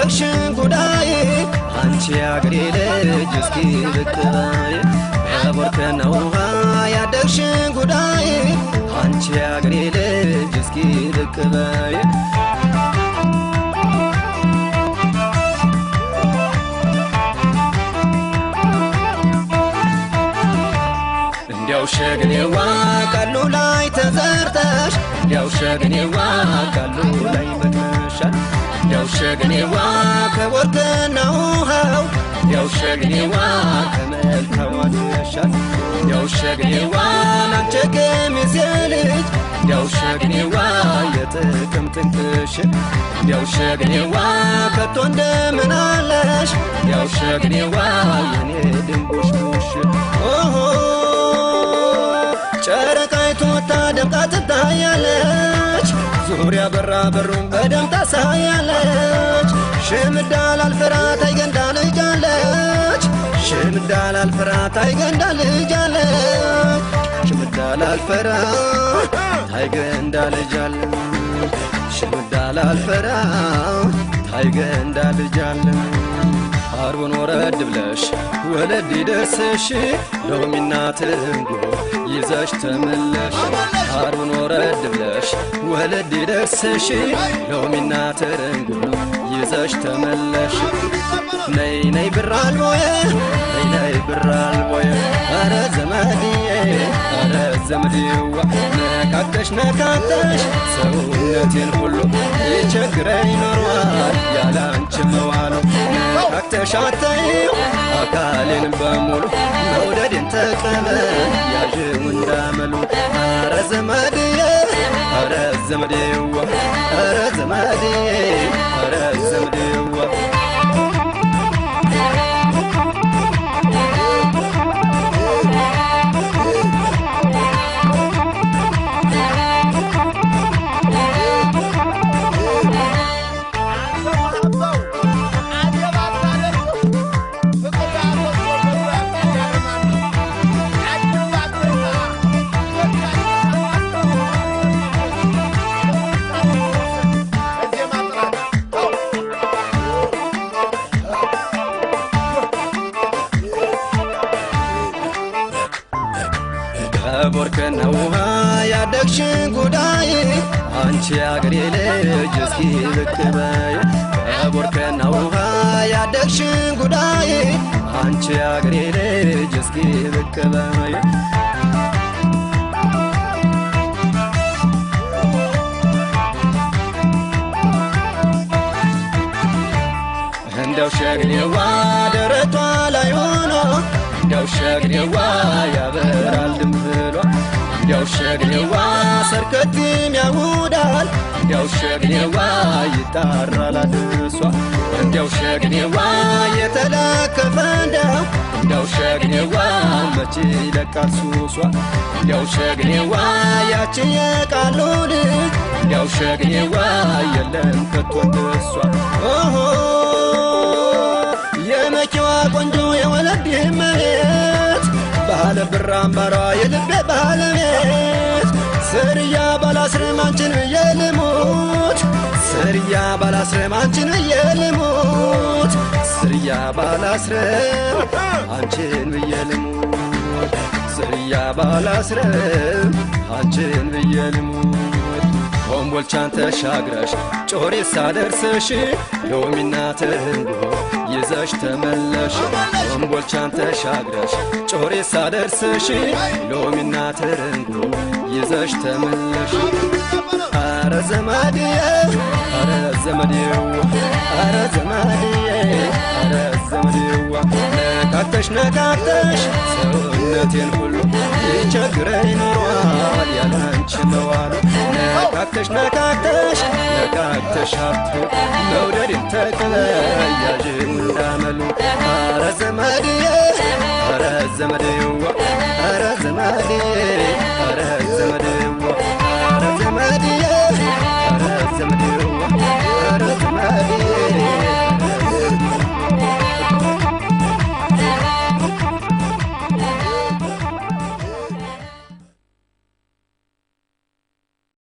ያደግሽን ጉዳይ አንቺ ያገሬ ልጅ እስኪ ብቅ በይ በቦርከና ውሃ ያደግሽን ጉዳይ አንቺ ያገሬ ልጅ እስኪ ብቅ በይ እንዲያው ሸግኔዋ ቃሉ ላይ ተዘርተሽ እንዲያው ሸግኔዋ ቃሉ ላይ በቅለሻል እንዲያው ሸግኔዋ ከቦርከና ውሃው እንዲያው ሸግኔዋ ከመልካም አድረሻል እንዲያው ሸግኔዋ ናንቺ ከሚሴ ልጅ እንዲያው ሸግኔዋ የጥቅም ጥንቅሽ እንዲያው ሸግኔዋ ከቶ እንደምን አለሽ እንዲያው ሸግኔዋ የኔ ድንቡሽቡሽ ኦሆ ጨረቃይቱ ታደምቃ ትታያለች ዙሪያ በራ በሩን በደም ታሳያለች ሽምዳል አልፈራት አይገንዳ ልጃለች ሽምዳል አልፈራት አይገንዳ ልጃለች ሽምዳል አልፈራት አይገንዳ ልጃለች ሽምዳል አልፈራት አይገንዳ ልጃለች አርቦን ወረድ ብለሽ ወለድ ይደርስሽ ሎሚና ትንጉ ይዘሽ ተመለሽ አርቦን ወረድ ብለሽ ወለድ ይደርስሽ ሎሚና ትንጉ ይዘሽ ተመለሽ ነይ ነይ ብራልቦዬ ነይ ብራልቦዬ አረ ዘመድዬ አረ ዘመድዋ ነካክተሽ ነካክተሽ ሰውነቴን ሁሉ ይቸግረኝ ኖሯል ያላንቺ መዋሉ ነካክተሽ አታይው አካሌን በሙሉ መውደዴን ተቀበል ያዥው እንዳመሉ አረ ዘመድዬ አረ ዘመድዋ አረ ዘመድዬ አረ ዘመድዋ በቦርከና ውሃ ያደግሽን ጉዳይ አንቺ ያገሬ ልጅ እስኪ ብቅ በይ በቦርከና ውሃ ያደግሽን ጉዳይ አንቺ ያገሬ ልጅ እስኪ ብቅ በይ እንደው ሸግኔዋ ደረቷ ላይ ሆኖ እንዲያው ሸግኔዋ ያበራል ድንብሏ እንዲያው ሸግኔዋ ሰርክትም ያውዳል እንዲያው ሸግኔዋ ይጣራል አድሷ እንዲያው ሸግኔዋ የተለከፈ እንደው እንዲያው ሸግኔዋ መቼ ይለቃል ሱሷ እንዲያው ሸግኔዋ ያቺ የቃሉ ልጅ እንዲያው ሸግኔዋ የለም ከቶ እንደሷ ኦሆ የመኪዋ ቆንጆ የወለድ መሬት ባለ ብር አምባሯ የልቤ ባለቤት ስርያ ባላስረም አንቺን ብዬ ልሙት ስርያ ባላስረም አንቺን ብዬ ልሙት ስርያ ባላስረም አንቺን ብዬ ልሙት ስርያ ባላስረም አንቺን ብዬ ልሙት ኮምቦልቻን ተሻግረሽ ጮሬ ሳደርስሽ ሎሚና ትንጉ ይዘሽ ተመለሽ ኮምቦልቻን ተሻግረሽ ጮሬ ሳደርስሽ ሎሚና ትንጉ ይዘሽ ተመለሽ አረ ዘመድዬ አረ ዘመድዋ አረ ዘመድዬ አረ ዘመድዋ ነካክተሽ ነካክተሽ ሰውነቴን ሁሉ ይቸግረኝ ኖሯል ያላንቺ መዋሉ ነካክተሽ ነካክተሽ ነካክተሽ አቱ መውደዴን ተቀበል ያዥው እንዳመሉ አረ ዘመድዬ አረ ዘመድዋ